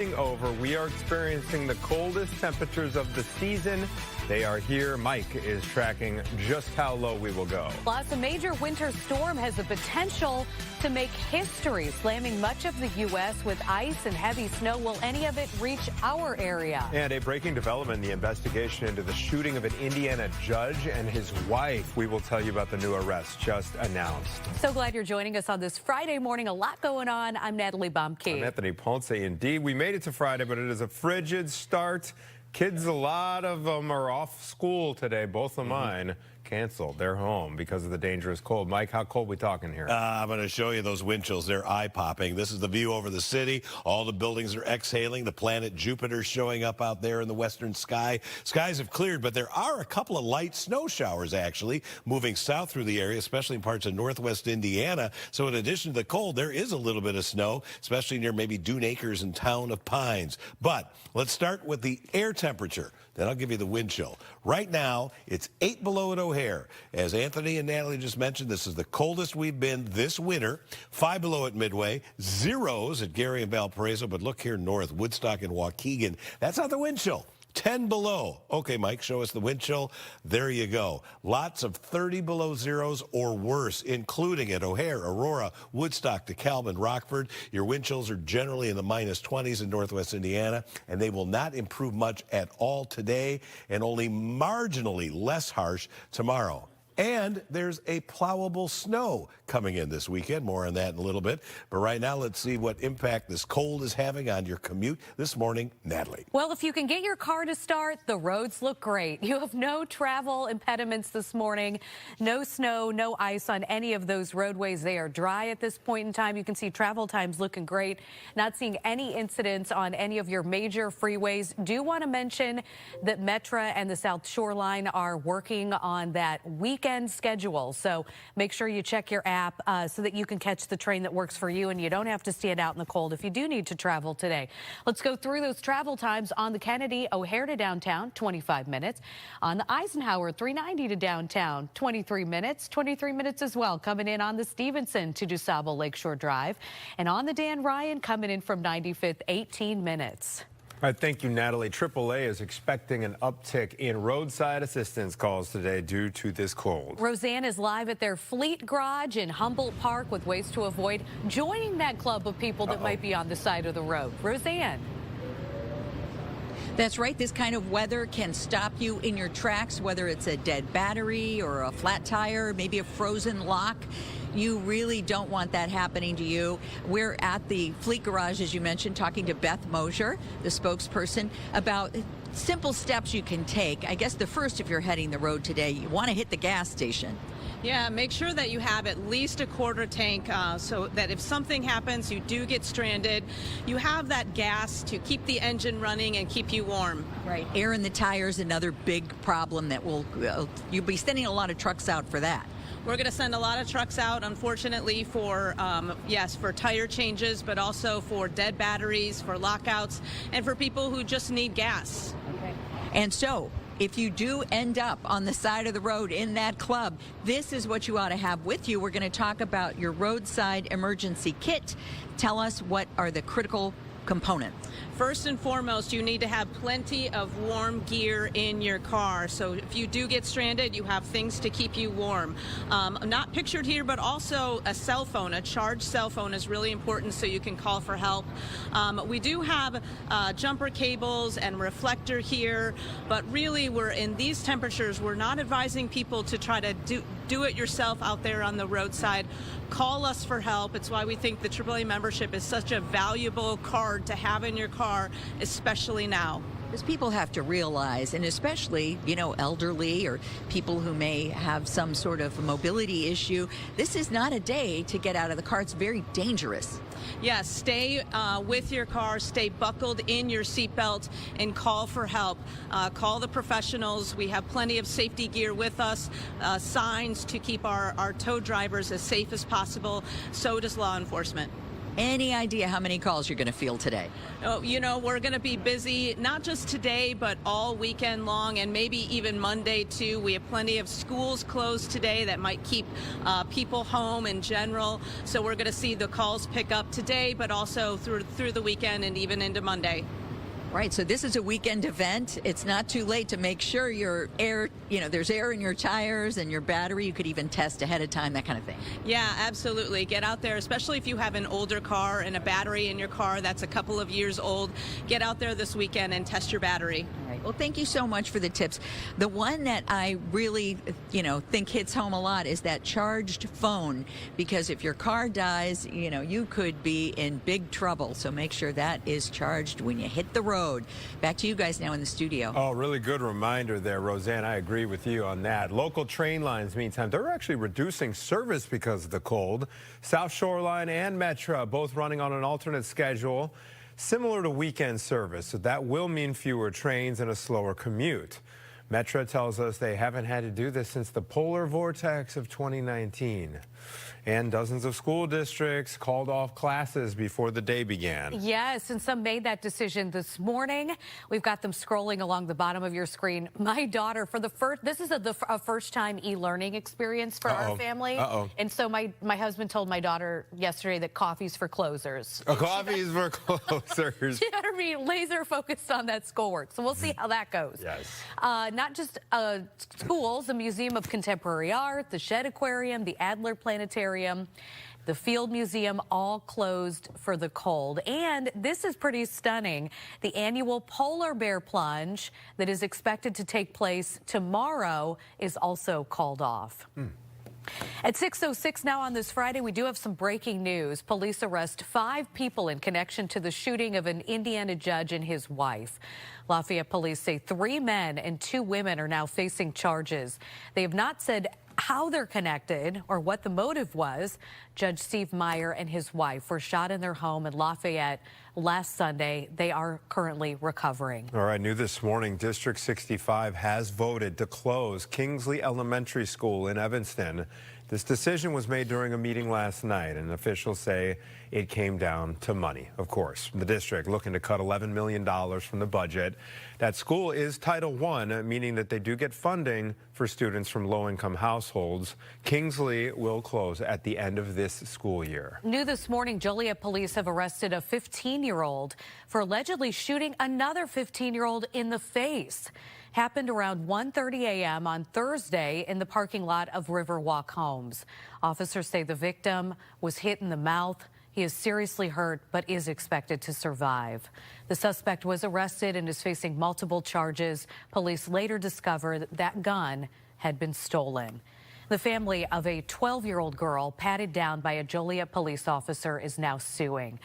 Over. We are experiencing the coldest temperatures of the season. They are here. Mike is tracking just how low we will go. Plus, a major winter storm has the potential to make history, slamming much of the U.S. with ice and heavy snow. Will any of it reach our area? And a breaking development, the investigation into the shooting of an Indiana judge and his wife. We will tell you about the new arrest just announced. So glad you're joining us on this Friday morning. A lot going on. I'm Natalie Baumke. I'm Anthony Ponce. Indeed, we made it to Friday, but it is a frigid start. Kids, a lot of them are off school today. Both of mine canceled. They're home because of the dangerous cold. Mike, how cold we talking here? I'm going to show you those wind chills. They're eye-popping. This is the view over the city. All the buildings are exhaling. The planet Jupiter showing up out there in the western sky. Skies have cleared, but there are a couple of light snow showers, actually, moving south through the area, especially in parts of northwest Indiana. So in addition to the cold, there is a little bit of snow, especially near maybe Dune Acres and Town of Pines. But let's start with the air temperature. Then I'll give you the wind chill. Right now, it's 8 below at O'Hare. As Anthony and Natalie just mentioned, this is the coldest we've been this winter. 5 below at Midway, zeros at Gary and Valparaiso, but look here north, Woodstock and Waukegan. That's not the wind chill. 10 below. Okay, Mike, show us the wind chill. There you go. Lots of 30 below zeros or worse, including at O'Hare, Aurora, Woodstock, DeKalb, and Rockford. Your wind chills are generally in the minus 20s in northwest Indiana, and they will not improve much at all today and only marginally less harsh tomorrow. And there's a plowable snow coming in this weekend. More on that in a little bit. But right now, let's see what impact this cold is having on your commute this morning. Natalie. Well, if you can get your car to start, the roads look great. You have no travel impediments this morning. No snow, no ice on any of those roadways. They are dry at this point in time. You can see travel times looking great. Not seeing any incidents on any of your major freeways. Do want to mention that Metra and the South Shoreline are working on that weekend schedule. So make sure you check your app so that you can catch the train that works for you and you don't have to stand out in the cold if you do need to travel today. Let's go through those travel times on the Kennedy, O'Hare to downtown, 25 minutes. On the Eisenhower, 390 to downtown, 23 minutes. 23 minutes as well coming in on the Stevenson to DuSable Lakeshore Drive. And on the Dan Ryan coming in from 95th, 18 minutes. All right, thank you, Natalie. AAA is expecting an uptick in roadside assistance calls today due to this cold. Roseanne is live at their Fleet Garage in Humboldt Park with ways to avoid joining that club of people that might be on the side of the road. Roseanne. That's right. This kind of weather can stop you in your tracks, whether it's a dead battery or a flat tire, maybe a frozen lock. You really don't want that happening to you. We're at the Fleet Garage, as you mentioned, talking to Beth Mosier, the spokesperson, about simple steps you can take. I guess the first, if you're heading the road today, you want to hit the gas station. Yeah, make sure that you have at least a quarter tank so that if something happens, you do get stranded, you have that gas to keep the engine running and keep you warm. Right. Air in the tires, another big problem that will, you'll be sending a lot of trucks out for that. We're going to send a lot of trucks out, unfortunately, for, yes, for tire changes, but also for dead batteries, for lockouts, and for people who just need gas. Okay. And so, if you do end up on the side of the road in that club, this is what you ought to have with you. We're going to talk about your roadside emergency kit. Tell us what are the critical components. First and foremost, you need to have plenty of warm gear in your car. So if you do get stranded, you have things to keep you warm. Not pictured here, but also a cell phone. A charged cell phone is really important so you can call for help. We do have jumper cables and reflector here, but really we're in these temperatures, we're not advising people to try to do it yourself out there on the roadside. Call us for help. It's why we think the AAA membership is such a valuable card to have in your car, especially now. Because people have to realize, and especially, you know, elderly or people who may have some sort of mobility issue, this is not a day to get out of the car. It's very dangerous. Yes, stay with your car, stay buckled in your seatbelt, and call for help. Call the professionals. We have plenty of safety gear with us, signs to keep our tow drivers as safe as possible. So does law enforcement. Any idea how many calls you're going to field today? Oh, you know, we're going to be busy, not just today, but all weekend long, and maybe even Monday, too. We have plenty of schools closed today that might keep people home in general. So we're going to see the calls pick up today, but also through the weekend and even into Monday. Right, so this is a weekend event. It's not too late to make sure your air, there's air in your tires and your battery. You could even test ahead of time, that kind of thing. Yeah, absolutely. Get out there, especially if you have an older car and a battery in your car that's a couple of years old. Get out there this weekend and test your battery. All right. Well, thank you so much for the tips. The one that I really, think hits home a lot is that charged phone, because if your car dies, you could be in big trouble. So make sure that is charged when you hit the road. Back to you guys now in the studio. Oh, really good reminder there, Roseanne. I agree with you on that. Local train lines, meantime, they're actually reducing service because of the cold. South Shoreline and Metra both running on an alternate schedule, similar to weekend service. So that will mean fewer trains and a slower commute. Metra tells us they haven't had to do this since the polar vortex of 2019. And dozens of school districts called off classes before the day began. Yes, and some made that decision this morning. We've got them scrolling along the bottom of your screen. My daughter, this is a first-time e-learning experience for our family. And so my husband told my daughter yesterday that coffee's for closers. Coffee's for closers. She better be laser focused on that schoolwork. So we'll see how that goes. Yes. Not just schools, the Museum of Contemporary Art, the Shedd Aquarium, the Adler Planetarium, the Field Museum, all closed for the cold. And this is pretty stunning. The annual polar bear plunge that is expected to take place tomorrow is also called off. At 6:06 now on this Friday, we do have some breaking news. Police arrest 5 people in connection to the shooting of an Indiana judge and his wife. Lafayette police say 3 men and 2 women are now facing charges. They have not said how they're connected or what the motive was. Judge Steve Meyer and his wife were shot in their home in Lafayette last Sunday. They are currently recovering. All right, new this morning, District 65 has voted to close Kingsley Elementary School in Evanston. This decision was made during a meeting last night, and officials say it came down to money. Of course, the district looking to cut $11 million from the budget. That school is Title I, meaning that they do get funding for students from low-income households. Kingsley will close at the end of this school year. New this morning, Joliet police have arrested a 15-year-old for allegedly shooting another 15-year-old in the face. Happened around 1:30 a.m. on Thursday in the parking lot of Riverwalk Homes. Officers say the victim was hit in the mouth. He is seriously hurt, but is expected to survive. The suspect was arrested and is facing multiple charges. Police later discovered that gun had been stolen. The family of a 12-year-old girl patted down by a Joliet police officer is now suing.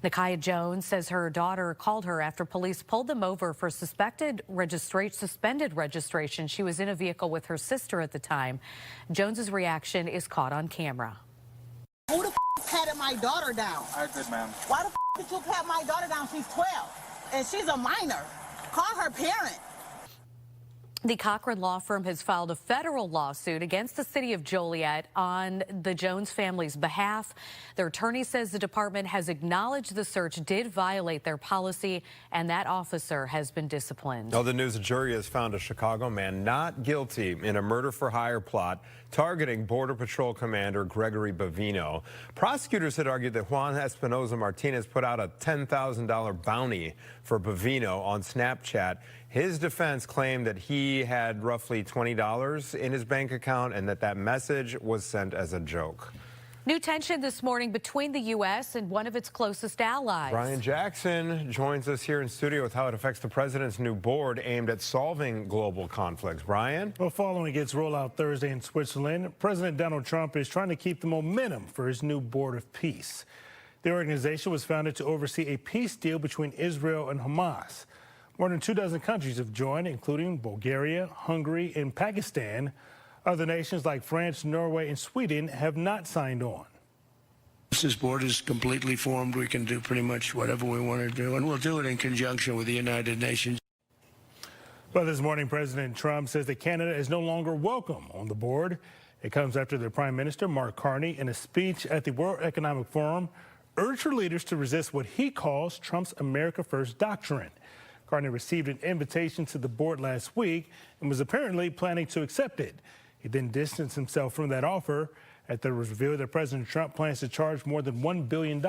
Nakia Jones says her daughter called her after police pulled them over for suspended registration. She was in a vehicle with her sister at the time. Jones's reaction is caught on camera. Who the patted my daughter down? I did, ma'am. Why the did you pat my daughter down? She's 12 and she's a minor. Call her parent. The Cochran law firm has filed a federal lawsuit against the city of Joliet on the Jones family's behalf. Their attorney says the department has acknowledged the search did violate their policy and that officer has been disciplined. Other news, a jury has found a Chicago man not guilty in a murder-for-hire plot targeting Border Patrol Commander Gregory Bavino. Prosecutors had argued that Juan Espinoza Martinez put out a $10,000 bounty for Bavino on Snapchat. His defense claimed that he had roughly $20 in his bank account and that message was sent as a joke. New tension this morning between the U.S. and one of its closest allies. Brian Jackson joins us here in studio with how it affects the president's new board aimed at solving global conflicts. Brian? Well, following its rollout Thursday in Switzerland, President Donald Trump is trying to keep the momentum for his new Board of Peace. The organization was founded to oversee a peace deal between Israel and Hamas. More than 24 countries have joined, including Bulgaria, Hungary, and Pakistan. Other nations like France, Norway, and Sweden have not signed on. This board is completely formed. We can do pretty much whatever we want to do, and we'll do it in conjunction with the United Nations. Well, this morning, President Trump says that Canada is no longer welcome on the board. It comes after the Prime Minister, Mark Carney, in a speech at the World Economic Forum, urged her leaders to resist what he calls Trump's America First doctrine. Gardner received an invitation to the board last week and was apparently planning to accept it. He then distanced himself from that offer after it was revealed that President Trump plans to charge more than $1 billion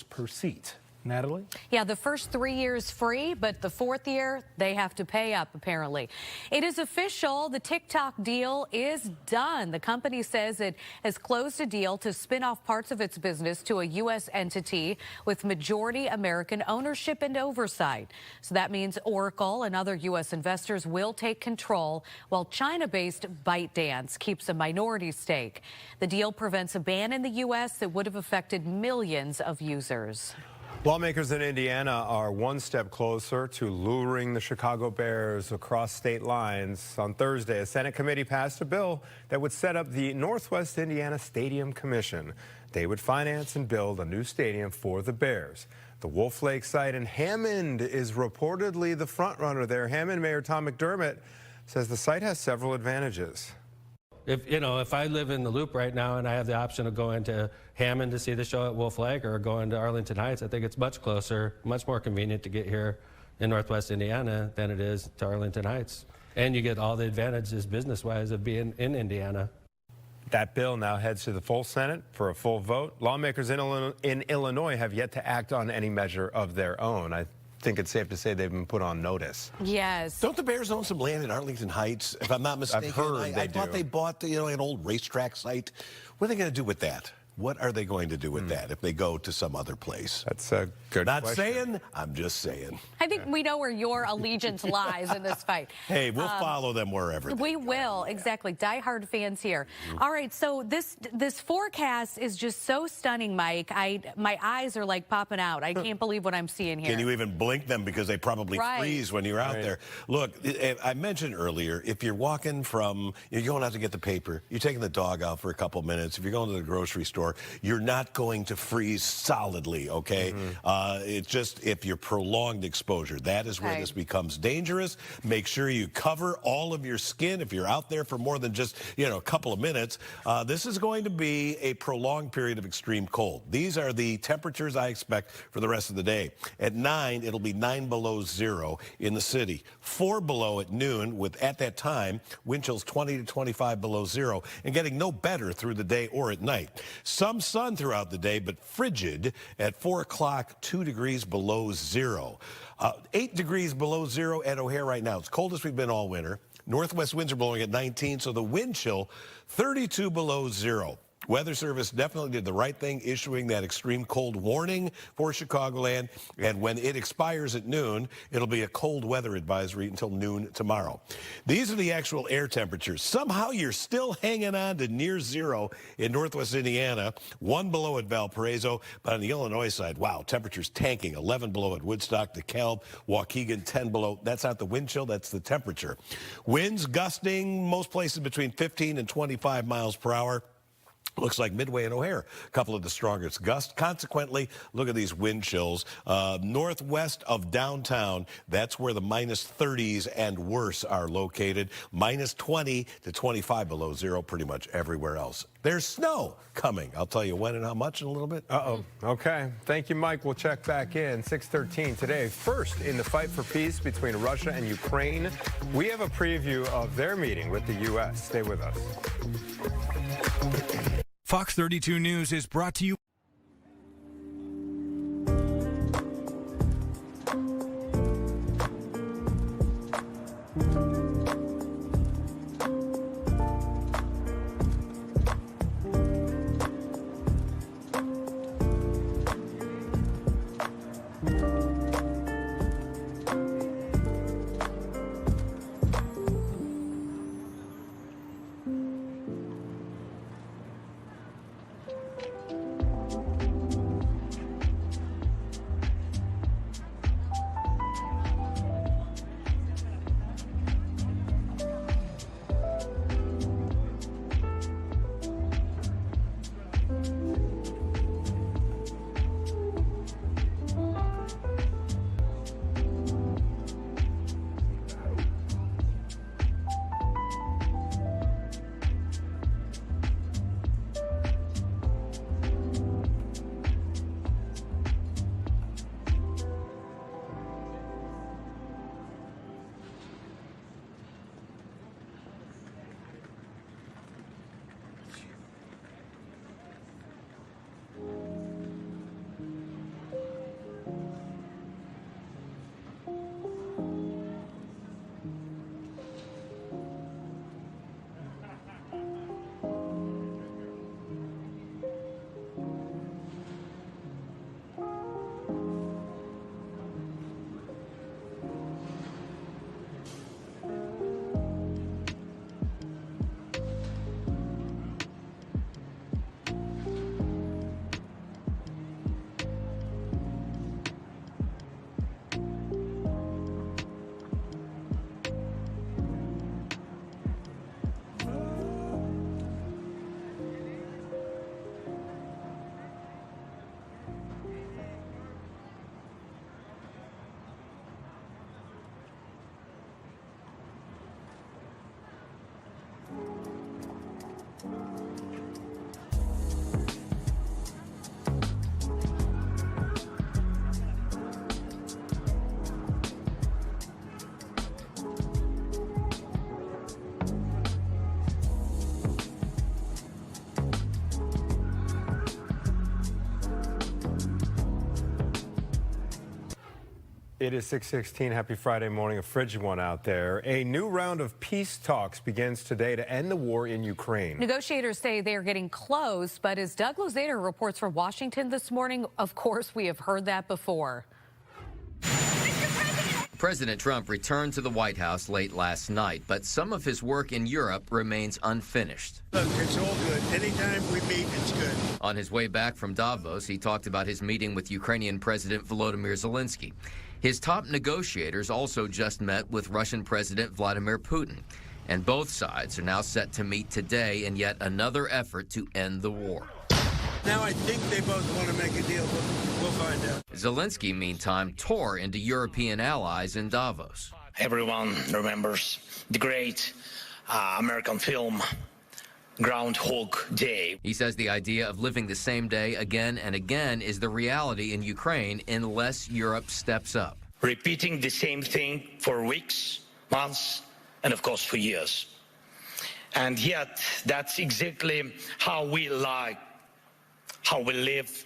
per seat. Natalie? Yeah, the first 3 years free, but the fourth year, they have to pay up, apparently. It is official. The TikTok deal is done. The company says it has closed a deal to spin off parts of its business to a U.S. entity with majority American ownership and oversight. So that means Oracle and other U.S. investors will take control, while China-based ByteDance keeps a minority stake. The deal prevents a ban in the U.S. that would have affected millions of users. Lawmakers in Indiana are one step closer to luring the Chicago Bears across state lines. On Thursday, a Senate committee passed a bill that would set up the Northwest Indiana Stadium Commission. They would finance and build a new stadium for the Bears. The Wolf Lake site in Hammond is reportedly the front runner there. Hammond Mayor Tom McDermott says the site has several advantages. If I live in the Loop right now and I have the option of going to Hammond to see the show at Wolf Lake or going to Arlington Heights, I think it's much closer, much more convenient to get here in Northwest Indiana than it is to Arlington Heights. And you get all the advantages business-wise of being in Indiana. That bill now heads to the full Senate for a full vote. Lawmakers in Illinois have yet to act on any measure of their own. I think it's safe to say they've been put on notice. Yes. Don't the Bears own some land in Arlington Heights, if I'm not mistaken? I've heard I thought they bought an old racetrack site. What are they going to do with that? What are they going to do with that if they go to some other place? That's a good Not question. saying, I'm just saying. I think we know where your allegiance lies in this fight. Hey, we'll follow them wherever. We will, exactly. Diehard fans here. All right, so this forecast is just so stunning, Mike. My eyes are like popping out. I can't believe what I'm seeing here. Can you even blink them because they probably freeze when you're out there? Look, I mentioned earlier, if you're walking from, you're going out to get the paper, you're taking the dog out for a couple minutes, if you're going to the grocery store, you're not going to freeze solidly, okay? It's just if you're prolonged exposure, that is where this becomes dangerous. Make sure you cover all of your skin if you're out there for more than just, a couple of minutes. This is going to be a prolonged period of extreme cold. These are the temperatures I expect for the rest of the day. At 9, it'll be 9 below zero in the city. 4 below at noon with, at that time, wind chills 20 to 25 below zero and getting no better through the day or at night. Some sun throughout the day, but frigid at 4 o'clock, 2 degrees below zero. 8 degrees below zero at O'Hare right now. It's coldest we've been all winter. Northwest winds are blowing at 19, so the wind chill 32 below zero. Weather Service definitely did the right thing issuing that extreme cold warning for Chicagoland. And when it expires at noon, it'll be a cold weather advisory until noon tomorrow. These are the actual air temperatures. Somehow you're still hanging on to near zero in Northwest Indiana, 1 below at Valparaiso. But on the Illinois side, wow, temperatures tanking. 11 below at Woodstock, DeKalb, Waukegan, 10 below. That's not the wind chill, that's the temperature. Winds gusting most places between 15 and 25 miles per hour. Looks like Midway and O'Hare, a couple of the strongest gusts. Consequently, look at these wind chills. Northwest of downtown, that's where the minus 30s and worse are located. Minus 20 to 25 below zero pretty much everywhere else. There's snow coming. I'll tell you when and how much in a little bit. Okay. Thank you, Mike. We'll check back in. 6:13 today. First, in the fight for peace between Russia and Ukraine, we have a preview of their meeting with the U.S. Stay with us. Fox 32 News is brought to you. It is 6:16. Happy Friday morning. A frigid one out there. A new round of peace talks begins today to end the war in Ukraine. Negotiators say they are getting close, but as Doug Luzader reports from Washington this morning, of course, we have heard that before. President Trump returned to the White House late last night, but some of his work in Europe remains unfinished. Look, it's all good. Anytime we meet, it's good. On his way back from Davos, he talked about his meeting with Ukrainian President Volodymyr Zelensky. His top negotiators also just met with Russian President Vladimir Putin. And both sides are now set to meet today in yet another effort to end the war. Now I think they both want to make a deal, but we'll find out. Zelensky, meantime, tore into European allies in Davos. Everyone remembers the great American film Groundhog Day. He says the idea of living the same day again and again is the reality in Ukraine unless Europe steps up. Repeating the same thing for weeks, months, and of course for years. And yet, that's exactly how we live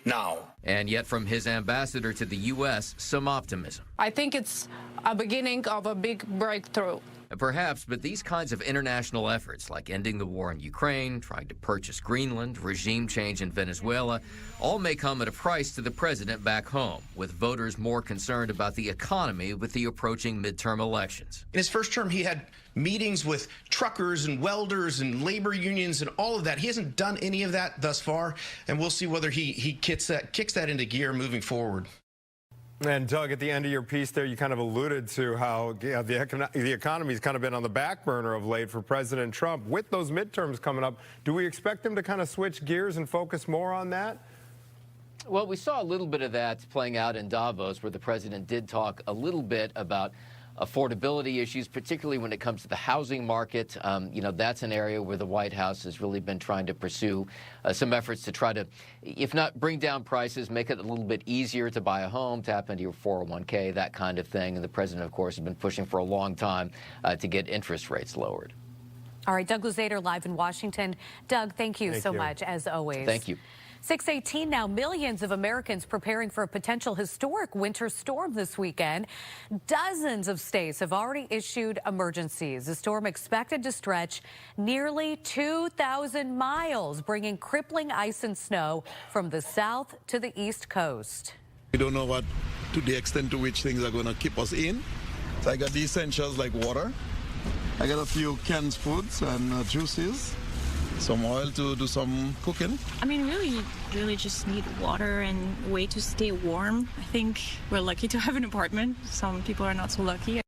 now. And yet from his ambassador to the U.S., some optimism. I think it's a beginning of a big breakthrough. Perhaps, but these kinds of international efforts, like ending the war in Ukraine, trying to purchase Greenland, regime change in Venezuela, all may come at a price to the president back home, with voters more concerned about the economy with the approaching midterm elections. In his first term, he had meetings with truckers and welders and labor unions and all of that. He hasn't done any of that thus far, and we'll see whether he kicks that into gear moving forward. And Doug, at the end of your piece there, you kind of alluded to how the economy's kind of been on the back burner of late for President Trump. With those midterms coming up, do we expect him to kind of switch gears and focus more on that? Well, we saw a little bit of that playing out in Davos, where the president did talk a little bit about affordability issues, particularly when it comes to the housing market. That's an area where the White House has really been trying to pursue some efforts to try to, if not bring down prices, make it a little bit easier to buy a home, tap into your 401k, that kind of thing. And the president, of course, has been pushing for a long time to get interest rates lowered. All right, Doug Luzader live in Washington. Doug, thank you so much, as always. Thank you. 6:18 now. Millions of Americans preparing for a potential historic winter storm this weekend. Dozens of states have already issued emergencies. The storm expected to stretch nearly 2,000 miles, bringing crippling ice and snow from the south to the east coast. We don't know what to the extent to which things are going to keep us in. So I got the essentials like water. I got a few canned foods and juices. Some oil to do some cooking. I mean, really just need water and a way to stay warm. I think we're lucky to have an apartment. Some people are not so lucky.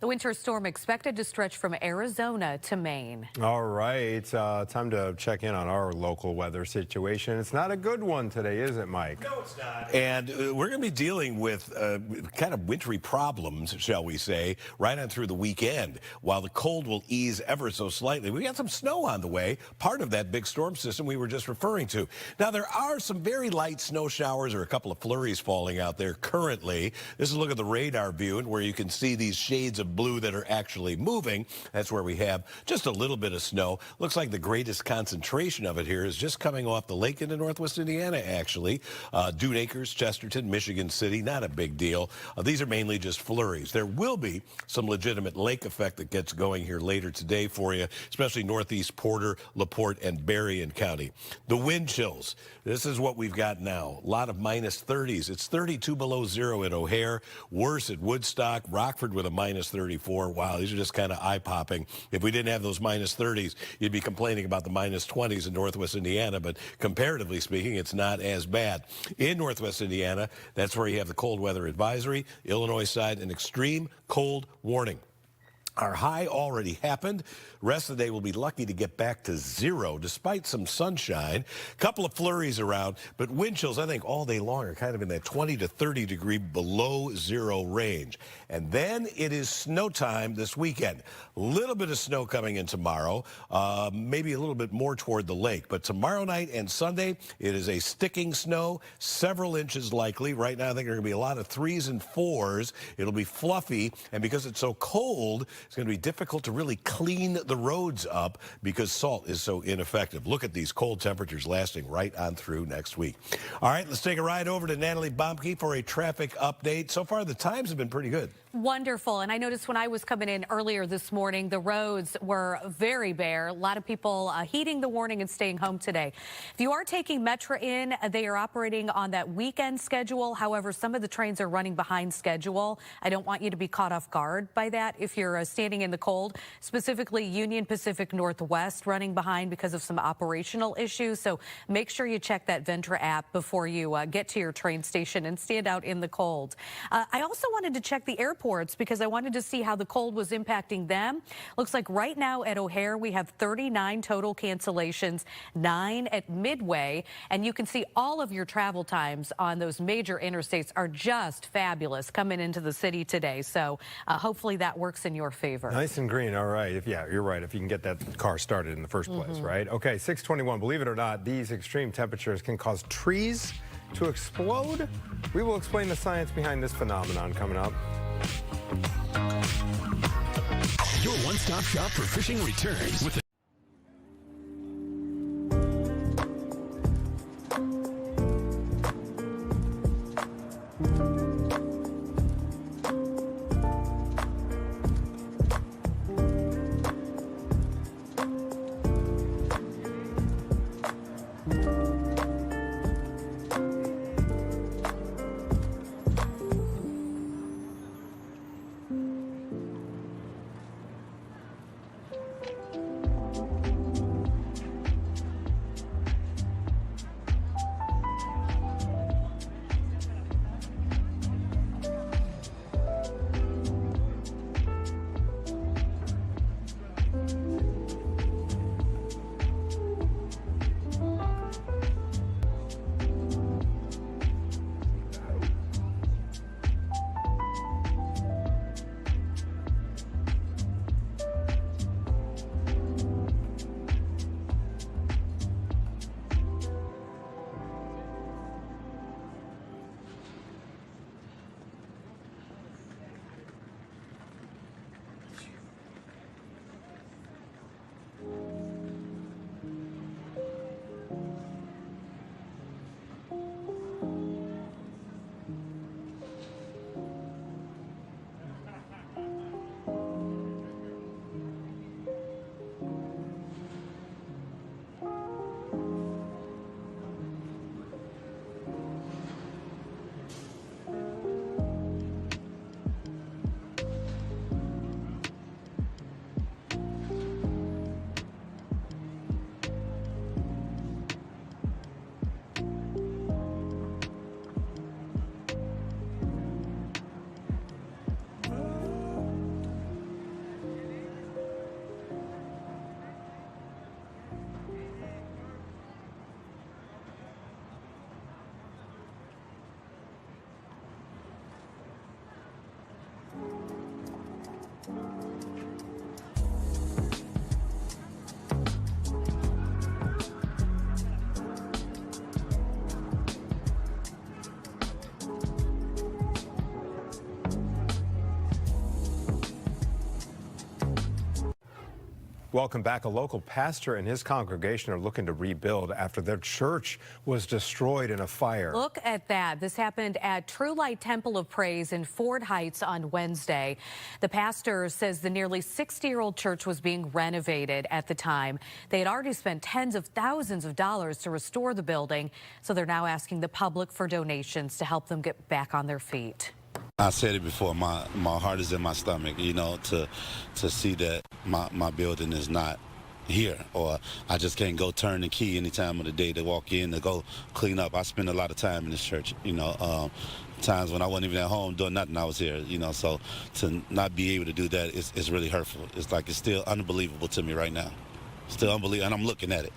The winter storm expected to stretch from Arizona to Maine. All right, time to check in on our local weather situation. It's not a good one today, is it, Mike? No, it's not. And we're going to be dealing with kind of wintry problems, shall we say, right on through the weekend. While the cold will ease ever so slightly, we got some snow on the way, part of that big storm system we were just referring to. Now, there are some very light snow showers or a couple of flurries falling out there currently. This is a look at the radar view, and where you can see these shades of blue that are actually moving. That's where we have just a little bit of snow. Looks like the greatest concentration of it here is just coming off the lake into northwest Indiana, actually. Dune Acres, Chesterton, Michigan City, not a big deal. These are mainly just flurries. There will be some legitimate lake effect that gets going here later today for you, especially northeast Porter, LaPorte, and Berrien County. The wind chills. This is what we've got now. A lot of minus 30s. It's 32 below zero at O'Hare. Worse at Woodstock. Rockford with a minus 34. Wow, these are just kind of eye-popping. If we didn't have those minus 30s, you'd be complaining about the minus 20s in northwest Indiana, but comparatively speaking, it's not as bad. In northwest Indiana, that's where you have the cold weather advisory, Illinois side, an extreme cold warning. Our high already happened. Rest of the day we'll be lucky to get back to zero despite some sunshine. Couple of flurries around, but wind chills I think all day long are kind of in that 20 to 30 degree below zero range. And then it is snow time this weekend. A little bit of snow coming in tomorrow, maybe a little bit more toward the lake. But tomorrow night and Sunday, it is a sticking snow, several inches likely. Right now I think there are going to be a lot of 3s and 4s. It'll be fluffy, and because it's so cold, it's going to be difficult to really clean the roads up because salt is so ineffective. Look at these cold temperatures lasting right on through next week. All right, let's take a ride over to Natalie Bomke for a traffic update. So far, the times have been pretty good. Wonderful. And I noticed when I was coming in earlier this morning, the roads were very bare. A lot of people heeding the warning and staying home today. If you are taking Metra in, they are operating on that weekend schedule. However, some of the trains are running behind schedule. I don't want you to be caught off guard by that if you're standing in the cold, specifically Union Pacific Northwest running behind because of some operational issues. So make sure you check that Ventra app before you get to your train station and stand out in the cold. I also wanted to check the airports because I wanted to see how the cold was impacting them. Looks like right now at O'Hare, we have 39 total cancellations, 9 at Midway, and you can see all of your travel times on those major interstates are just fabulous coming into the city today. So hopefully that works in your favor. Nice and green. All right. Yeah, you're right. If you can get that car started in the first place, right? Okay, 621. Believe it or not, these extreme temperatures can cause trees to explode. We will explain the science behind this phenomenon coming up. Your one-stop shop for fishing returns with Welcome back. A local pastor and his congregation are looking to rebuild after their church was destroyed in a fire. Look at that. This happened at True Light Temple of Praise in Ford Heights on Wednesday. The pastor says the nearly 60-year-old church was being renovated at the time. They had already spent tens of thousands of dollars to restore the building, so they're now asking the public for donations to help them get back on their feet. I said it before, my heart is in my stomach, you know, to see that my building is not here, or I just can't go turn the key any time of the day to walk in to go clean up. I spend a lot of time in this church, you know, times when I wasn't even at home doing nothing, I was here, you know, so to not be able to do that is really hurtful. It's like it's still unbelievable to me right now. Still unbelievable, and I'm looking at it.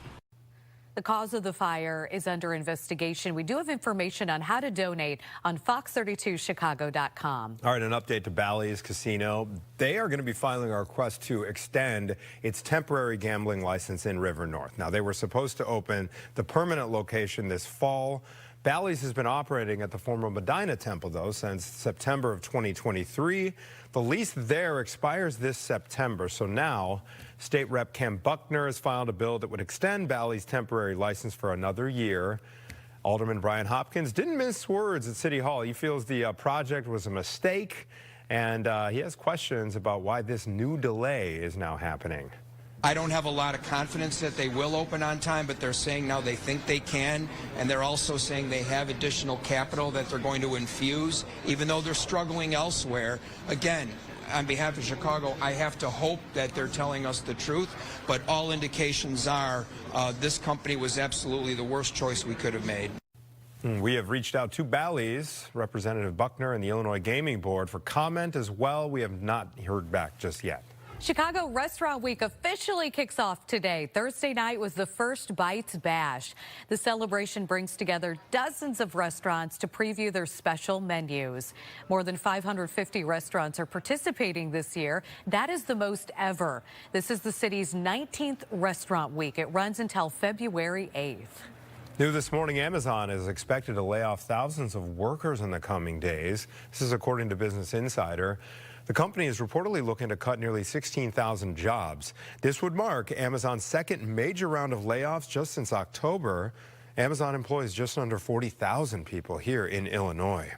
The cause of the fire is under investigation. We do have information on how to donate on fox32chicago.com. All right, an update to Bally's Casino. They are going to be filing a request to extend its temporary gambling license in River North. Now, they were supposed to open the permanent location this fall, Bally's has been operating at the former Medina Temple, though, since September of 2023. The lease there expires this September, so now State Rep Cam Buckner has filed a bill that would extend Bally's temporary license for another year. Alderman Brian Hopkins didn't mince words at City Hall. He feels the project was a mistake, and he has questions about why this new delay is now happening. I don't have a lot of confidence that they will open on time, but they're saying now they think they can, and they're also saying they have additional capital that they're going to infuse, even though they're struggling elsewhere. Again, on behalf of Chicago, I have to hope that they're telling us the truth, but all indications are this company was absolutely the worst choice we could have made. We have reached out to Bally's, Representative Buckner, and the Illinois Gaming Board for comment as well. We have not heard back just yet. Chicago Restaurant Week officially kicks off today. Thursday night was the first Bites Bash. The celebration brings together dozens of restaurants to preview their special menus. More than 550 restaurants are participating this year. That is the most ever. This is the city's 19th Restaurant Week. It runs until February 8th. New this morning, Amazon is expected to lay off thousands of workers in the coming days. This is according to Business Insider. The company is reportedly looking to cut nearly 16,000 jobs. This would mark Amazon's second major round of layoffs just since October. Amazon employs just under 40,000 people here in Illinois.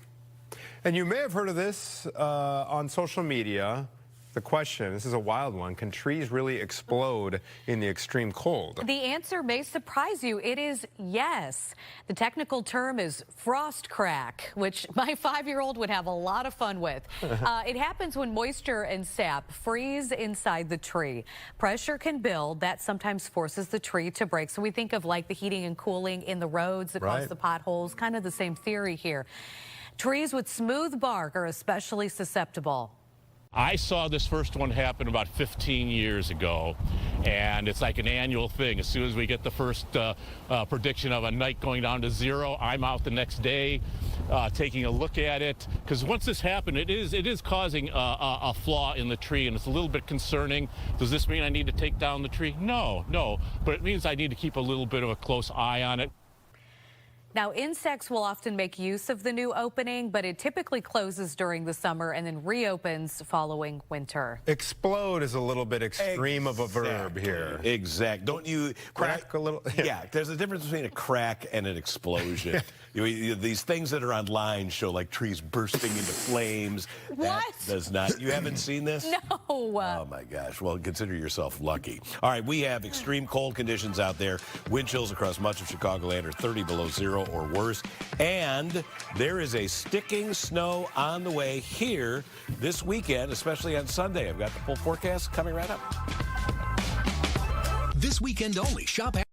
And you may have heard of this on social media. The question, this is a wild one, can trees really explode in the extreme cold? The answer may surprise you. It is yes. The technical term is frost crack, which my 5-year-old would have a lot of fun with. It happens when moisture and sap freeze inside the tree. Pressure can build. That sometimes forces the tree to break. So we think of like the heating and cooling in the roads that cause the potholes, kind of the same theory here. Trees with smooth bark are especially susceptible. I saw this first one happen about 15 years ago, and it's like an annual thing. As soon as we get the first prediction of a night going down to 0, I'm out the next day taking a look at it, because once this happened, it is causing a flaw in the tree, and it's a little bit concerning. Does this mean I need to take down the tree? No, but it means I need to keep a little bit of a close eye on it. Now, insects will often make use of the new opening, but it typically closes during the summer and then reopens following winter. Explode is a little bit extreme of a verb here. Exact. Don't you crack a little? Yeah, there's a difference between a crack and an explosion. These things that are online show like trees bursting into flames. What? That does not. You haven't seen this? No. Oh my gosh. Well, consider yourself lucky. All right, we have extreme cold conditions out there. Wind chills across much of Chicagoland are 30 below 0 or worse. And there is a sticking snow on the way here this weekend, especially on Sunday. I've got the full forecast coming right up. This weekend only. Shop at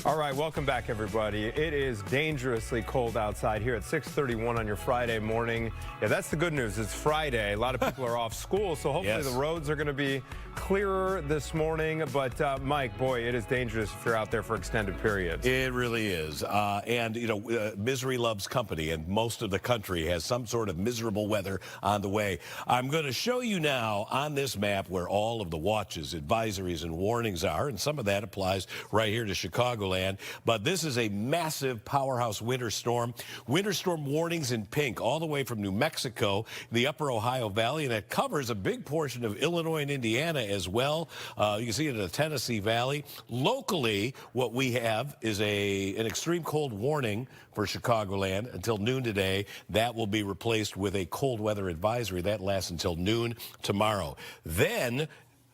All right, welcome back, everybody. It is dangerously cold outside here at 6:31 on your Friday morning. Yeah, that's the good news. It's Friday. A lot of people are off school, so hopefully the roads are going to be clearer this morning. But, Mike, boy, it is dangerous if you're out there for extended periods. It really is. And, you know, misery loves company, and most of the country has some sort of miserable weather on the way. I'm going to show you now on this map where all of the watches, advisories, and warnings are, and some of that applies right here to Chicagoland. But this is a massive powerhouse winter storm. Winter storm warnings in pink all the way from New Mexico, the upper Ohio Valley, and it covers a big portion of Illinois and Indiana as well. You can see it in the Tennessee Valley. Locally, what we have is an extreme cold warning for Chicagoland until noon today. That will be replaced with a cold weather advisory. That lasts until noon tomorrow. Then,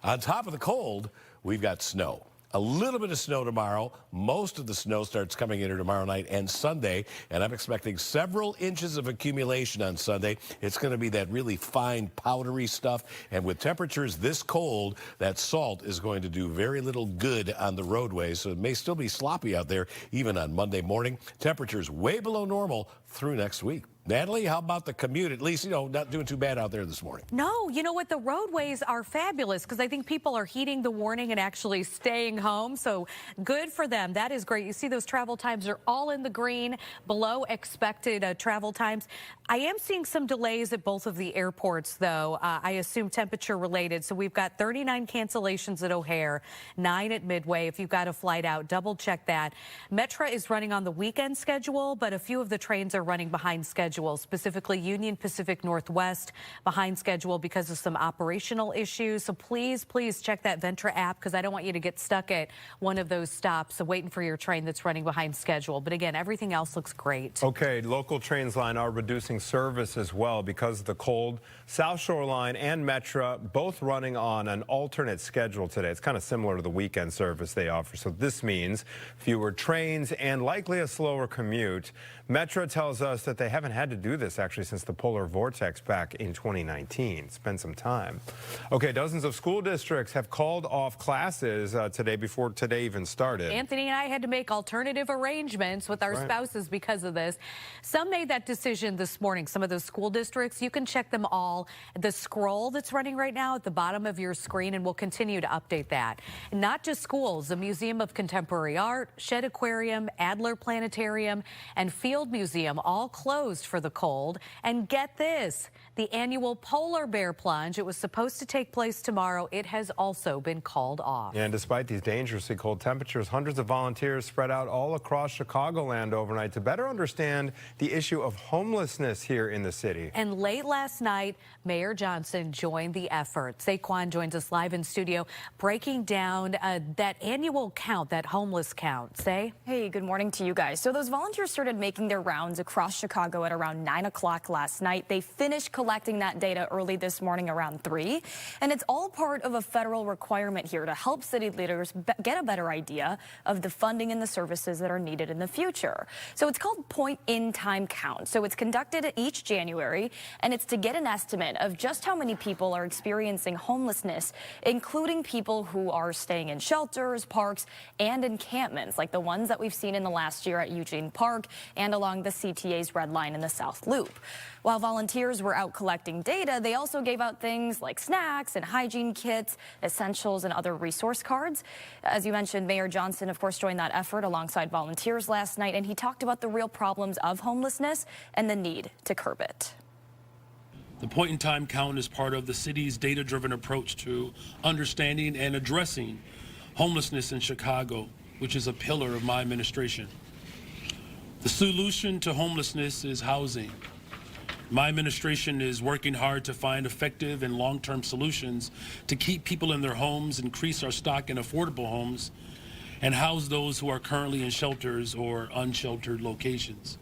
on top of the cold, we've got snow. A little bit of snow tomorrow. Most of the snow starts coming in here tomorrow night and Sunday, and I'm expecting several inches of accumulation on Sunday. It's going to be that really fine, powdery stuff, and with temperatures this cold, that salt is going to do very little good on the roadways, so it may still be sloppy out there even on Monday morning. Temperatures way below normal through next week. Natalie, how about the commute? At least, you know, not doing too bad out there this morning. No, you know what? The roadways are fabulous because I think people are heeding the warning and actually staying home. So good for them. That is great. You see those travel times are all in the green, below expected travel times. I am seeing some delays at both of the airports, though. I assume temperature related. So we've got 39 cancellations at O'Hare, 9 at Midway. If you've got a flight out, double check that. Metra is running on the weekend schedule, but a few of the trains are running behind schedule. Specifically Union Pacific Northwest behind schedule because of some operational issues. So please check that Ventra app because I don't want you to get stuck at one of those stops waiting for your train that's running behind schedule. But again, everything else looks great. Okay, local trains line are reducing service as well because of the cold. South Shore Line and Metra both running on an alternate schedule today. It's kind of similar to the weekend service they offer. So this means fewer trains and likely a slower commute. Metra tells us that they haven't had to do this actually since the polar vortex back in 2019. Spend some time. Okay, dozens of school districts have called off classes today before today even started. Anthony and I had to make alternative arrangements with our spouses because of this. Some made that decision this morning. Some of those school districts, you can check them all. The scroll that's running right now at the bottom of your screen, and we'll continue to update that. Not just schools, the Museum of Contemporary Art, Shedd Aquarium, Adler Planetarium, and Field Museum all closed for the cold. And get this, the annual polar bear plunge, it was supposed to take place tomorrow. It has also been called off. And despite these dangerously cold temperatures, hundreds of volunteers spread out all across Chicagoland overnight to better understand the issue of homelessness here in the city. And late last night, Mayor Johnson joined the effort. Saquon joins us live in studio, breaking down that annual count, that homeless count. Say. Hey, good morning to you guys. So those volunteers started making their rounds across Chicago at around 9 o'clock last night. They finished collecting that data early this morning around 3. And it's all part of a federal requirement here to help city leaders get a better idea of the funding and the services that are needed in the future. So it's called point-in-time count. So it's conducted each January, and it's to get an estimate of just how many people are experiencing homelessness, including people who are staying in shelters, parks, and encampments, like the ones that we've seen in the last year at Eugene Park and along the CTA's Red Line in the South Loop. While volunteers were out collecting data, they also gave out things like snacks and hygiene kits, essentials, and other resource cards. As you mentioned, Mayor Johnson, of course, joined that effort alongside volunteers last night, and he talked about the real problems of homelessness and the need to curb it. The point-in-time count is part of the city's data-driven approach to understanding and addressing homelessness in Chicago, which is a pillar of my administration. The solution to homelessness is housing. My administration is working hard to find effective and long-term solutions to keep people in their homes, increase our stock in affordable homes, and house those who are currently in shelters or unsheltered locations.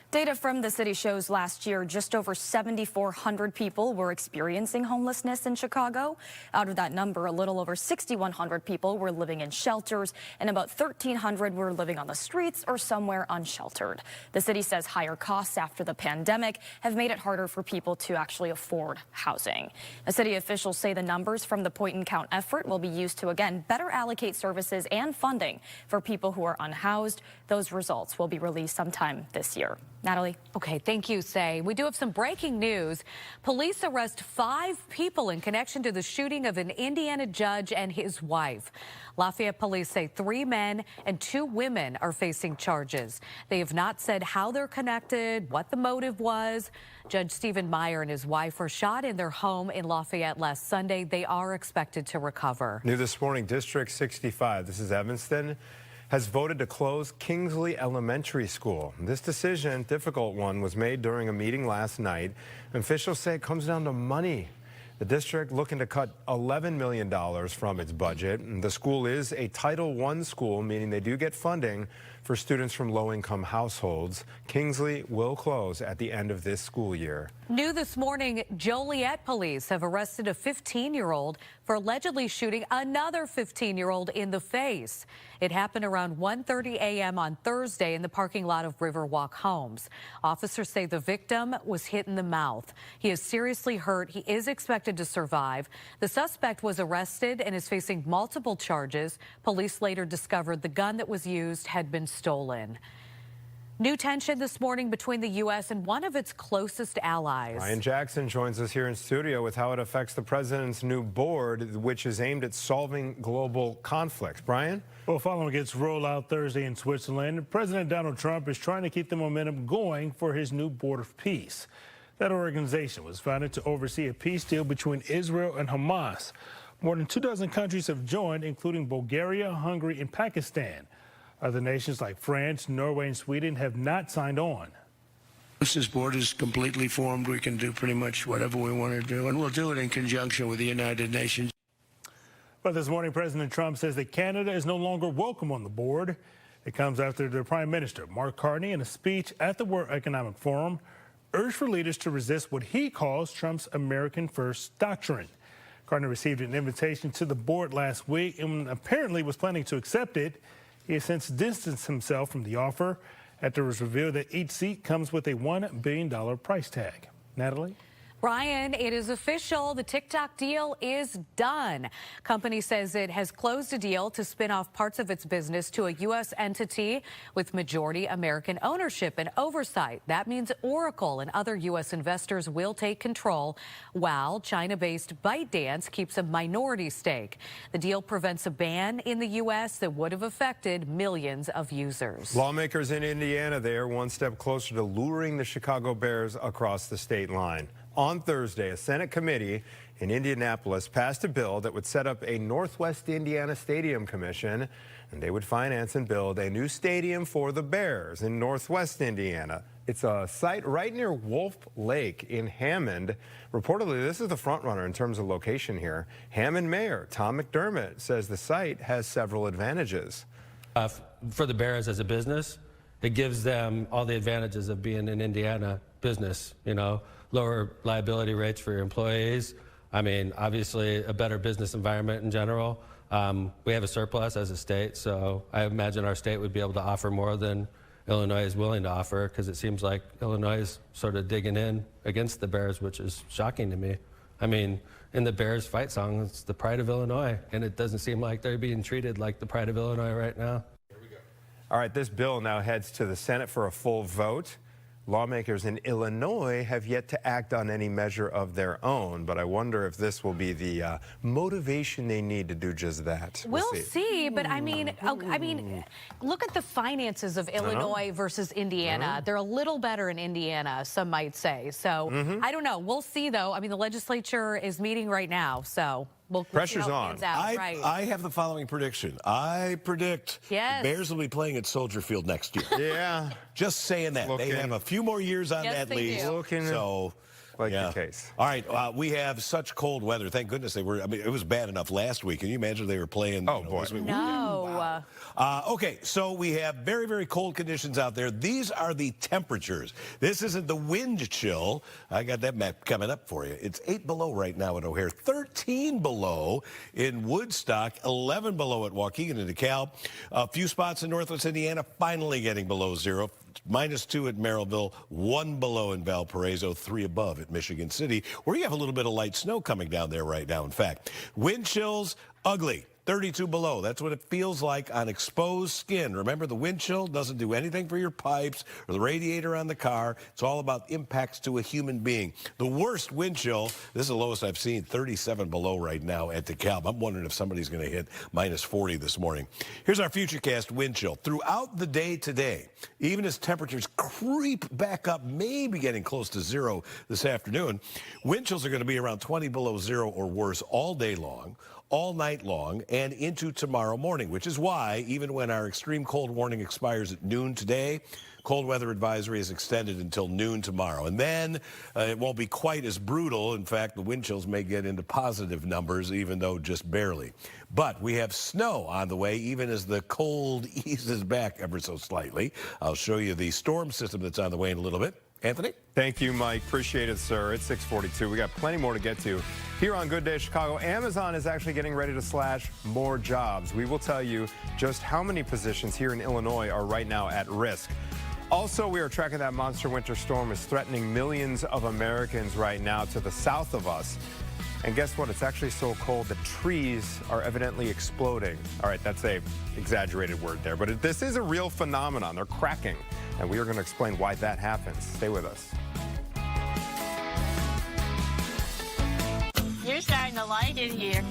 Data from the city shows last year just over 7,400 people were experiencing homelessness in Chicago. Out of that number, a little over 6,100 people were living in shelters and about 1,300 were living on the streets or somewhere unsheltered. The city says higher costs after the pandemic have made it harder for people to actually afford housing. The city officials say the numbers from the point and count effort will be used to, again, better allocate services and funding for people who are unhoused. Those results will be released sometime this year. Natalie. Okay, thank you, Say. We do have some breaking news. Police arrest 5 people in connection to the shooting of an Indiana judge and his wife. Lafayette police say 3 men and 2 women are facing charges. They have not said how they're connected, what the motive was. Judge Stephen Meyer and his wife were shot in their home in Lafayette last Sunday. They are expected to recover. New this morning, District 65, this is Evanston, has voted to close Kingsley Elementary School. This decision, difficult one, was made during a meeting last night. Officials say it comes down to money. The district looking to cut $11 million from its budget. The school is a Title I school, meaning they do get funding for students from low-income households. Kingsley will close at the end of this school year. New this morning, Joliet police have arrested a 15-year-old for allegedly shooting another 15-year-old in the face. It happened around 1:30 a.m. on Thursday in the parking lot of Riverwalk Homes. Officers say the victim was hit in the mouth. He is seriously hurt. He is expected to survive. The suspect was arrested and is facing multiple charges. Police later discovered the gun that was used had been stolen. New tension this morning between the U.S. and one of its closest allies. Ryan Jackson joins us here in studio with how it affects the president's new board, which is aimed at solving global conflicts. Brian? Well, following its rollout Thursday in Switzerland, President Donald Trump is trying to keep the momentum going for his new Board of Peace. That organization was founded to oversee a peace deal between Israel and Hamas. More than 24 countries have joined, including Bulgaria, Hungary, and Pakistan. Other nations like France, Norway, and Sweden have not signed on. Once this board is completely formed, we can do pretty much whatever we want to do, and we'll do it in conjunction with the United Nations. But this morning, President Trump says that Canada is no longer welcome on the board. It comes after the Prime Minister, Mark Carney, in a speech at the World Economic Forum, urged for leaders to resist what he calls Trump's American First doctrine. Carney received an invitation to the board last week and apparently was planning to accept it. He has since distanced himself from the offer after it was revealed that each seat comes with a $1 billion price tag. Natalie? Brian, it is official. The TikTok deal is done. Company says it has closed a deal to spin off parts of its business to a U.S. entity with majority American ownership and oversight. That means Oracle and other U.S. investors will take control, while China-based ByteDance keeps a minority stake. The deal prevents a ban in the U.S. that would have affected millions of users. Lawmakers in Indiana, they are one step closer to luring the Chicago Bears across the state line. On Thursday, a Senate committee in Indianapolis passed a bill that would set up a Northwest Indiana Stadium Commission, and they would finance and build a new stadium for the Bears in Northwest Indiana. It's a site right near Wolf Lake in Hammond. Reportedly, this is the front runner in terms of location here. Hammond Mayor Tom McDermott says the site has several advantages. For the Bears as a business, it gives them all the advantages of being an Indiana business, you know, lower liability rates for your employees. I mean, obviously a better business environment in general. We have a surplus as a state, so I imagine our state would be able to offer more than Illinois is willing to offer, because it seems like Illinois is sort of digging in against the Bears, which is shocking to me. I mean, in the Bears fight song, it's the pride of Illinois, and it doesn't seem like they're being treated like the pride of Illinois right now. All right, this bill now heads to the Senate for a full vote. Lawmakers in Illinois have yet to act on any measure of their own, but I wonder if this will be the motivation they need to do just that. We'll see, but I mean, look at the finances of Illinois versus Indiana. They're a little better in Indiana, some might say. So I don't know. We'll see, though. I mean, the legislature is meeting right now, so we'll pressure's see how it on. pans out, right. I have the following prediction. I predict the Bears will be playing at Soldier Field next year. Yeah. Just saying that. They have a few more years on that lease. So, like the case. All right, we have such cold weather. Thank goodness they were. I mean, it was bad enough last week. Can you imagine they were playing? Oh, boy. This week? No. Wow. Okay, so we have very, very cold conditions out there. These are the temperatures. This isn't the wind chill. I got that map coming up for you. It's 8 below right now at O'Hare, 13 below in Woodstock, 11 below at Waukegan and DeKalb. A few spots in Northwest Indiana finally getting below zero. -2 at Merrillville, 1 below in Valparaiso, 3 above at Michigan City, where you have a little bit of light snow coming down there right now, in fact. Wind chills, ugly. 32 below. That's what it feels like on exposed skin. Remember, the wind chill doesn't do anything for your pipes or the radiator on the car. It's all about impacts to a human being. The worst wind chill, this is the lowest I've seen, 37 below right now at DeKalb. I'm wondering if somebody's going to hit -40 this morning. Here's our Futurecast wind chill. Throughout the day today, even as temperatures creep back up, maybe getting close to zero this afternoon, wind chills are going to be around 20 below zero or worse all day long, all night long, and into tomorrow morning, which is why even when our extreme cold warning expires at noon today, cold weather advisory is extended until noon tomorrow. And then it won't be quite as brutal. In fact, the wind chills may get into positive numbers, even though just barely. But we have snow on the way, even as the cold eases back ever so slightly. I'll show you the storm system that's on the way in a little bit. Anthony? Thank you, Mike. Appreciate it, sir. It's 6:42. We got plenty more to get to. Here on Good Day Chicago, Amazon is actually getting ready to slash more jobs. We will tell you just how many positions here in Illinois are right now at risk. Also, we are tracking that monster winter storm is threatening millions of Americans right now to the south of us. And guess what? It's actually so cold the trees are evidently exploding. All right, that's a exaggerated word there, but this is a real phenomenon. They're cracking, and we are going to explain why that happens. Stay with us. You're starting to light in here.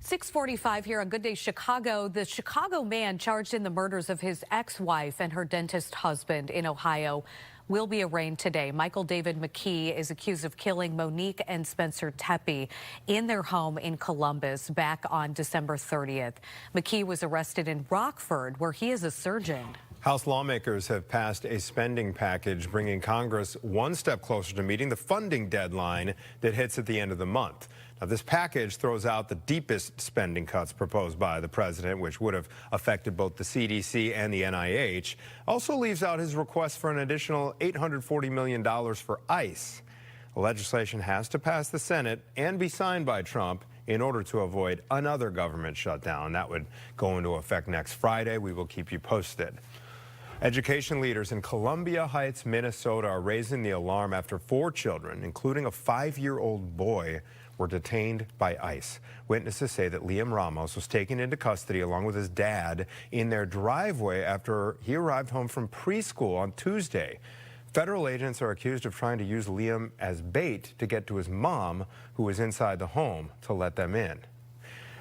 6:45 here on Good Day Chicago. The Chicago man charged in the murders of his ex-wife and her dentist husband in Ohio will be arraigned today. Michael David McKee is accused of killing Monique and Spencer Tepe in their home in Columbus back on December 30th. McKee was arrested in Rockford, where he is a surgeon. House lawmakers have passed a spending package bringing Congress one step closer to meeting the funding deadline that hits at the end of the month. Now, this package throws out the deepest spending cuts proposed by the president, which would have affected both the CDC and the NIH. Also leaves out his request for an additional $840 million for ICE. The legislation has to pass the Senate and be signed by Trump in order to avoid another government shutdown. That would go into effect next Friday. We will keep you posted. Education leaders in Columbia Heights, Minnesota are raising the alarm after 4 children, including a 5-year-old boy, were detained by ICE. Witnesses say that Liam Ramos was taken into custody along with his dad in their driveway after he arrived home from preschool on Tuesday. Federal agents are accused of trying to use Liam as bait to get to his mom, who was inside the home, to let them in.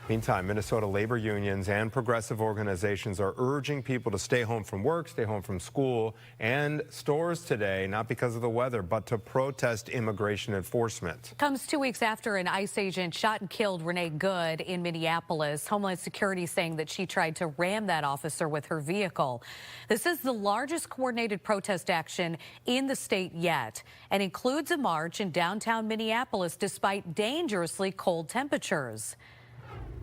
Meantime, Minnesota labor unions and progressive organizations are urging people to stay home from work, stay home from school and stores today, not because of the weather, but to protest immigration enforcement. Comes 2 weeks after an ICE agent shot and killed Renee Good in Minneapolis. Homeland Security saying that she tried to ram that officer with her vehicle. This is the largest coordinated protest action in the state yet and includes a march in downtown Minneapolis despite dangerously cold temperatures.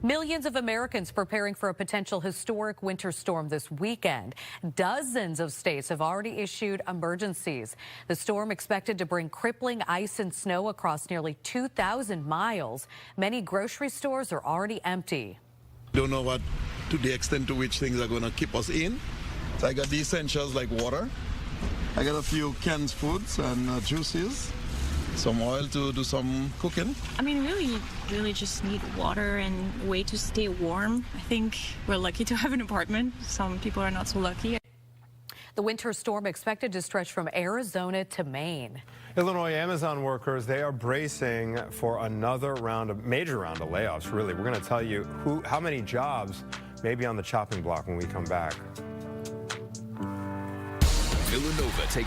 Millions of Americans preparing for a potential historic winter storm this weekend. Dozens of states have already issued emergencies. The storm expected to bring crippling ice and snow across nearly 2,000 miles. Many grocery stores are already empty. Don't know what to the extent to which things are going to keep us in. So I got the essentials like water. I got a few canned foods and juices. Some oil to do some cooking. I mean, really just need water and way to stay warm. I think we're lucky to have an apartment. Some people are not so lucky. The winter storm expected to stretch from Arizona to Maine. Illinois Amazon workers, they are bracing for another major round of layoffs, really. We're going to tell you how many jobs may be on the chopping block when we come back. Villanova takes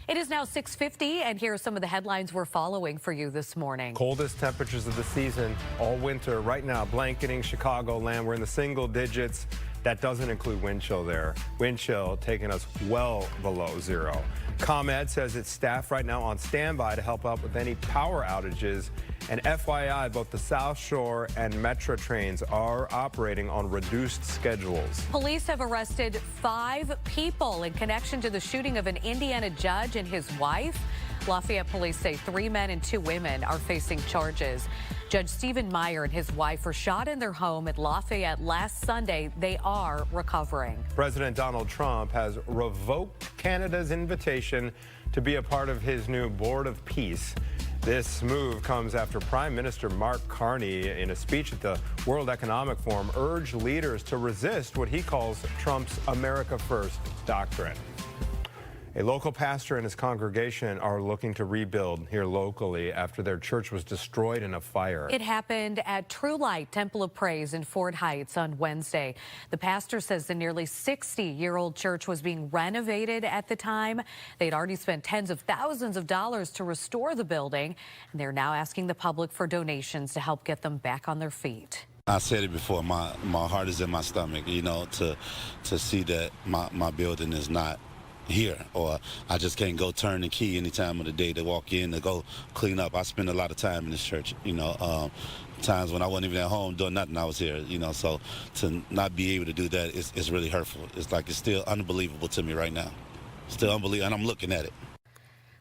It is now 6:50, and here are some of the headlines we're following for you this morning. Coldest temperatures of the season all winter right now, blanketing Chicagoland. We're in the single digits. That doesn't include wind chill there. Wind chill taking us well below zero. ComEd says its staff right now on standby to help out with any power outages. And FYI, both the South Shore and Metro trains are operating on reduced schedules. Police have arrested 5 people in connection to the shooting of an Indiana judge and his wife. Lafayette police say 3 men and 2 women are facing charges. Judge Stephen Meyer and his wife were shot in their home at Lafayette last Sunday. They are recovering. President Donald Trump has revoked Canada's invitation to be a part of his new Board of Peace. This move comes after Prime Minister Mark Carney, in a speech at the World Economic Forum, urged leaders to resist what he calls Trump's America First doctrine. A local pastor and his congregation are looking to rebuild here locally after their church was destroyed in a fire. It happened at True Light Temple of Praise in Fort Heights on Wednesday. The pastor says the nearly 60-year-old church was being renovated at the time. They'd already spent tens of thousands of dollars to restore the building, and they're now asking the public for donations to help get them back on their feet. I said it before, my heart is in my stomach, you know, to see that my building is not here, or I just can't go turn the key any time of the day to walk in to go clean up. I spend a lot of time in this church, you know, times when I wasn't even at home doing nothing, I was here, you know, so to not be able to do that is really hurtful. It's like it's still unbelievable to me right now. Still unbelievable, and I'm looking at it.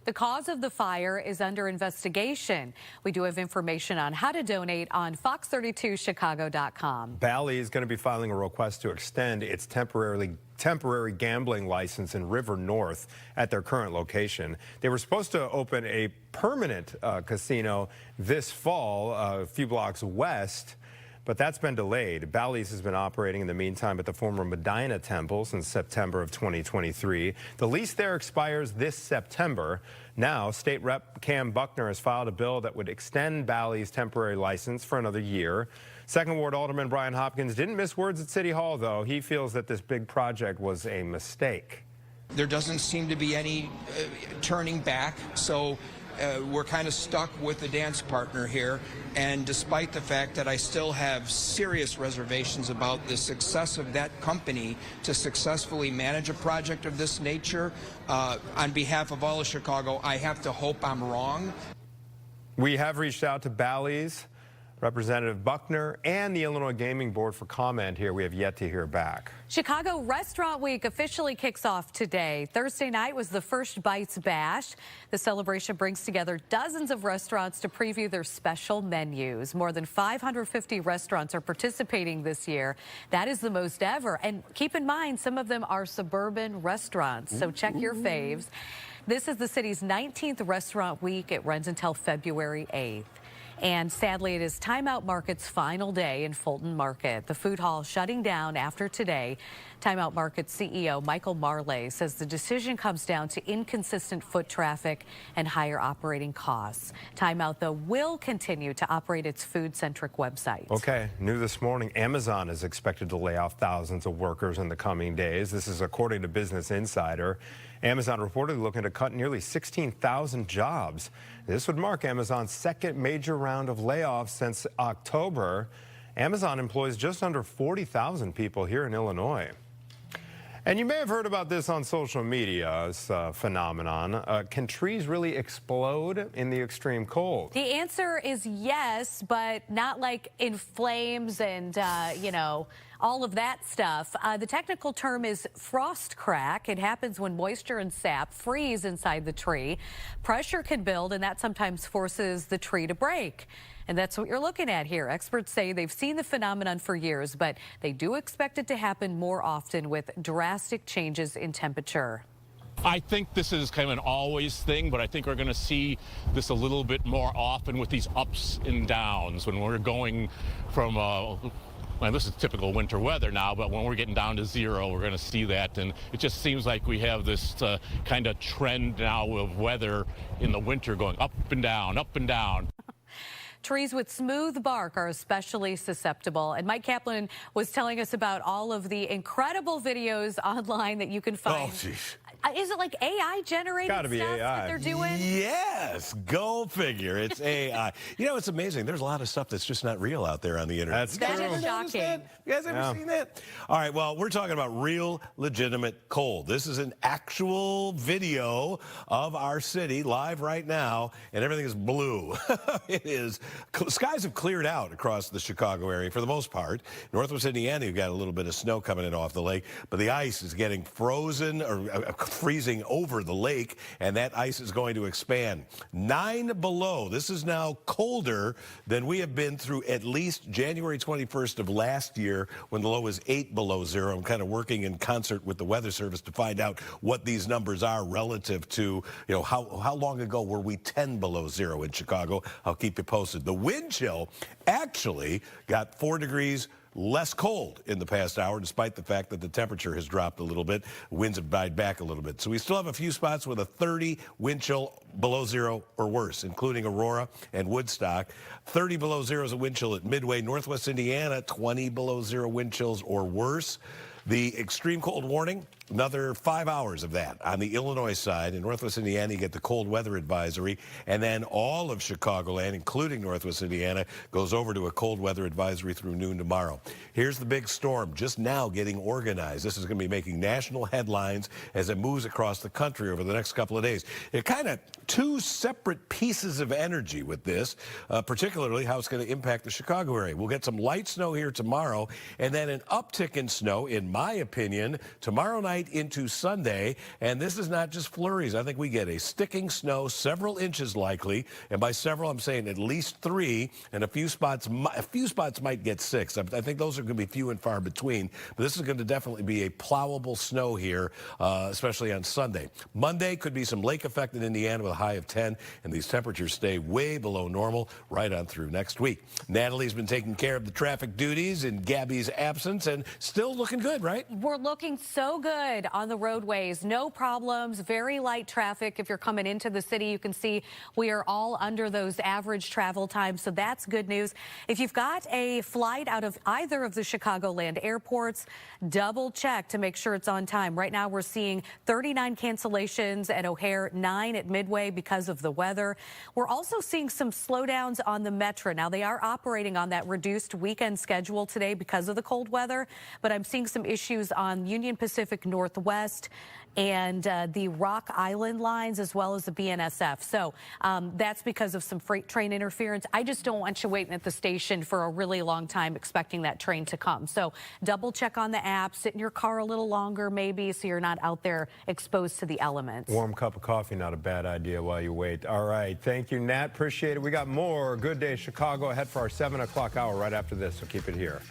The cause of the fire is under investigation. We do have information on how to donate on fox32chicago.com. Bally's is going to be filing a request to extend its temporary gambling license in River North at their current location. They were supposed to open a permanent casino this fall, a few blocks west, but that's been delayed. Bally's has been operating in the meantime at the former Medina Temple since September of 2023. The lease there expires this September. Now, State Rep Cam Buckner has filed a bill that would extend Bally's temporary license for another year. Second Ward Alderman Brian Hopkins didn't miss words at City Hall, though. He feels that this big project was a mistake. There doesn't seem to be any turning back, so we're kind of stuck with the dance partner here. And despite the fact that I still have serious reservations about the success of that company to successfully manage a project of this nature, on behalf of all of Chicago, I have to hope I'm wrong. We have reached out to Bally's, Representative Buckner, and the Illinois Gaming Board for comment here. We have yet to hear back. Chicago Restaurant Week officially kicks off today. Thursday night was the first Bites Bash. The celebration brings together dozens of restaurants to preview their special menus. More than 550 restaurants are participating this year. That is the most ever. And keep in mind, some of them are suburban restaurants, so check your faves. This is the city's 19th Restaurant Week. It runs until February 8th. And sadly, it is Time Out Market's final day in Fulton Market. The food hall shutting down after today. Time Out Market CEO Michael Marley says the decision comes down to inconsistent foot traffic and higher operating costs. Time Out, though, will continue to operate its food-centric website. Okay, new this morning, Amazon is expected to lay off thousands of workers in the coming days. This is according to Business Insider. Amazon reportedly looking to cut nearly 16,000 jobs. This would mark Amazon's second major round of layoffs since October. Amazon employs just under 40,000 people here in Illinois. And you may have heard about this on social media, this phenomenon. Can trees really explode in the extreme cold? The answer is yes, but not like in flames and, you know, all of that stuff. The technical term is frost crack. It happens when moisture and sap freeze inside the tree. Pressure can build, and that sometimes forces the tree to break. And that's what you're looking at here. Experts say they've seen the phenomenon for years, but they do expect it to happen more often with drastic changes in temperature. I think this is kind of an always thing, but I think we're going to see this a little bit more often with these ups and downs when we're going from well, this is typical winter weather now, but when we're getting down to zero, we're going to see that. And it just seems like we have this kind of trend now of weather in the winter going up and down, up and down. Trees with smooth bark are especially susceptible. And Mike Kaplan was telling us about all of the incredible videos online that you can find. Oh, geez. Is it like AI generated Gotta be stuff AI. that they're doing? Yes, go figure. It's AI. You know, it's amazing. There's a lot of stuff that's just not real out there on the internet. That's You guys true. ever noticed Shocking. that? You guys ever seen that? All right, well, we're talking about real, legitimate cold. This is an actual video of our city live right now, and everything is blue. It is. Skies have cleared out across the Chicago area for the most part. Northwest Indiana, you've got a little bit of snow coming in off the lake, but the ice is getting frozen or freezing over the lake, and that ice is going to expand. 9 below. This is now colder than we have been through at least January 21st of last year, when the low was 8 below zero. I'm kind of working in concert with the Weather Service to find out what these numbers are relative to, you know, how long ago were we 10 below zero in Chicago. I'll keep you posted. The wind chill actually got 4 degrees less cold in the past hour, despite the fact that the temperature has dropped a little bit. Winds have died back a little bit. So we still have a few spots with a 30 wind chill below zero or worse, including Aurora and Woodstock. 30 below zero is a wind chill at Midway. Northwest Indiana, 20 below zero wind chills or worse. The extreme cold warning, another 5 hours of that. On the Illinois side, in Northwest Indiana, you get the cold weather advisory, and then all of Chicagoland, including Northwest Indiana, goes over to a cold weather advisory through noon tomorrow. Here's the big storm just now getting organized. This is going to be making national headlines as it moves across the country over the next couple of days. It kind of two separate pieces of energy with this, particularly how it's going to impact the Chicago area. We'll get some light snow here tomorrow, and then an uptick in snow, in my opinion, tomorrow night into Sunday. And this is not just flurries. I think we get a sticking snow, several inches likely, and by several I'm saying at least 3, and a few spots might get 6. I think those are going to be few and far between, but this is going to definitely be a plowable snow here, especially on Sunday. Monday could be some lake effect in Indiana with a high of 10, and these temperatures stay way below normal right on through next week. Natalie's been taking care of the traffic duties in Gabby's absence, and still looking good, right? We're looking so good on the roadways. No problems, very light traffic. If you're coming into the city, you can see we are all under those average travel times, so that's good news. If you've got a flight out of either of the Chicagoland airports, double check to make sure it's on time. Right now we're seeing 39 cancellations at O'Hare, 9 at Midway because of the weather. We're also seeing some slowdowns on the Metro. Now they are operating on that reduced weekend schedule today because of the cold weather, but I'm seeing some issues on Union Pacific Northwest and the Rock Island lines, as well as the BNSF. So that's because of some freight train interference. I just don't want you waiting at the station for a really long time expecting that train to come. So double check on the app, sit in your car a little longer maybe so you're not out there exposed to the elements. Warm cup of coffee, not a bad idea while you wait. All right, thank you, Nat. Appreciate it. We got more Good Day Chicago ahead for our 7 o'clock hour right after this, so keep it here.